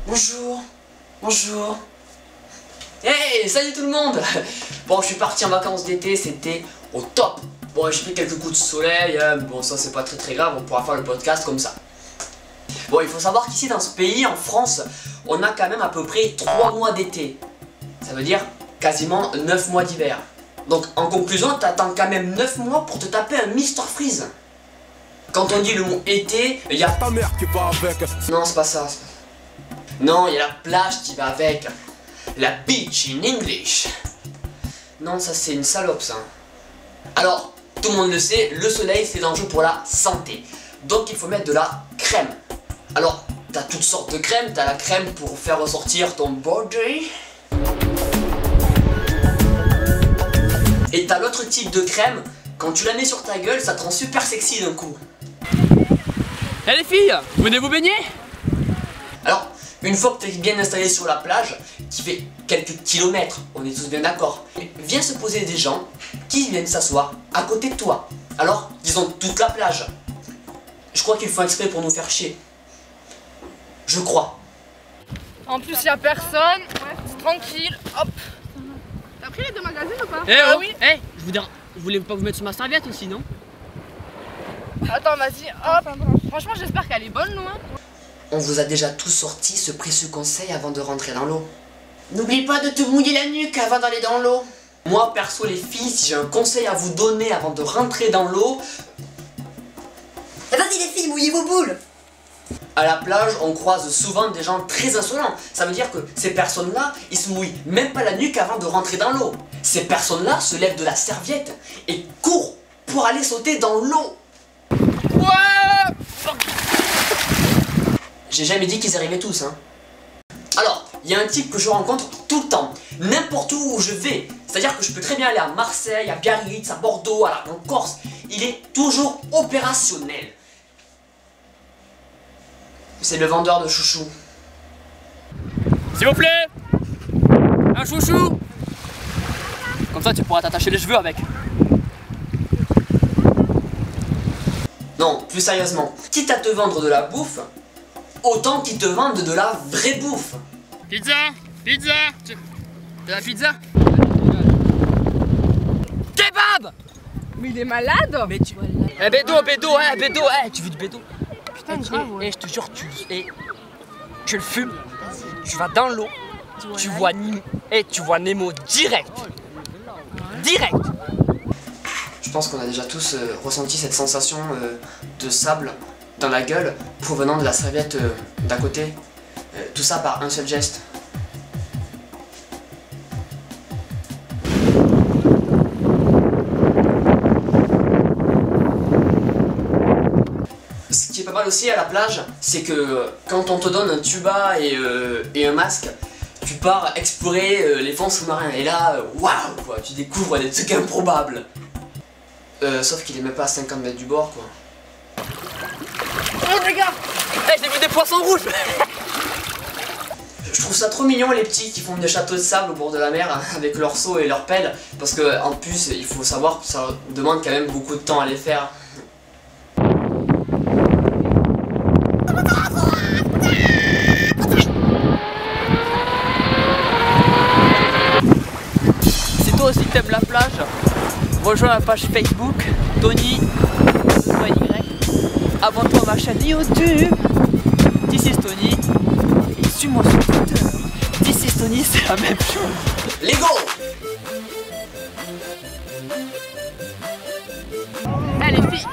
Bonjour. Bonjour. Hey, salut tout le monde. Bon, je suis parti en vacances d'été, c'était au top. Bon, j'ai pris quelques coups de soleil, bon ça c'est pas très grave, on pourra faire le podcast comme ça. Bon, il faut savoir qu'ici dans ce pays, en France, on a quand même à peu près 3 mois d'été. Ça veut dire quasiment 9 mois d'hiver. Donc en conclusion, t'attends quand même 9 mois pour te taper un Mr Freeze. Quand on dit le mot été, il y a ta mère qui va avec. Non, c'est pas ça. Non, il y a la plage qui va avec. La beach in English. Non, ça c'est une salope ça. Alors, tout le monde le sait, le soleil c'est dangereux pour la santé. Donc il faut mettre de la crème. Alors, t'as toutes sortes de crèmes. T'as la crème pour faire ressortir ton body. Et t'as l'autre type de crème. Quand tu la mets sur ta gueule, ça te rend super sexy d'un coup. Eh les filles, venez vous baigner? Alors, une fois que tu es bien installé sur la plage, qui fait quelques kilomètres, on est tous bien d'accord, vient se poser des gens qui viennent s'asseoir à côté de toi. Alors, disons toute la plage. Je crois qu'ils font exprès pour nous faire chier. Je crois. En plus, y a personne, c'est tranquille, hop. T'as pris les 2 magazines ou pas? Eh Ah oh, oui. eh, je voulais pas vous mettre sur ma serviette aussi, non? Attends, vas-y, hop. Franchement, j'espère qu'elle est bonne, nous. Hein. On vous a déjà tous sorti ce précieux conseil avant de rentrer dans l'eau. N'oublie pas de te mouiller la nuque avant d'aller dans l'eau. Moi, perso, les filles, si j'ai un conseil à vous donner avant de rentrer dans l'eau... Vas-y les filles, mouillez vos boules. À la plage, on croise souvent des gens très insolents. Ça veut dire que ces personnes-là, ils se mouillent même pas la nuque avant de rentrer dans l'eau. Ces personnes-là se lèvent de la serviette et courent pour aller sauter dans l'eau. Ouais. J'ai jamais dit qu'ils arrivaient tous, hein. Alors, il y a un type que je rencontre tout le temps, n'importe où je vais. C'est-à-dire que je peux très bien aller à Marseille, à Biarritz, à Bordeaux, en Corse. Il est toujours opérationnel. C'est le vendeur de chouchou. S'il vous plaît, un chouchou. Comme ça tu pourras t'attacher les cheveux avec. Non, plus sérieusement, quitte à te vendre de la bouffe, autant qu'ils te vendent de la vraie bouffe. Pizza, pizza. Tu veux la pizza? Kebab. Mais il est malade. Mais tu... Eh bédo, tu veux du bédo? Putain, grave, ouais. Et je te jure, tu le fumes, tu vas dans l'eau, tu vois Nemo direct. Direct. Je pense qu'on a déjà tous ressenti cette sensation de sable dans la gueule provenant de la serviette d'à côté. Tout ça par un seul geste. Ce qui est pas mal aussi à la plage, c'est que quand on te donne un tuba et un masque, tu pars explorer les fonds sous-marins. Et là, waouh quoi, tu découvres des trucs improbables. Sauf qu'il est même pas à 50 mètres du bord quoi. Oh les gars, hey, j'ai vu des poissons rouges. Je trouve ça trop mignon les petits qui font des châteaux de sable au bord de la mer avec leurs seaux et leurs pelles. Parce que en plus il faut savoir que ça demande quand même beaucoup de temps à les faire. Si toi aussi t'aimes la plage, rejoins ma page Facebook, Tony, abonne-toi à ma chaîne YouTube, This is Tony, et suis-moi sur Twitter, This is Tony, c'est la même chose. Lego. Eh les filles.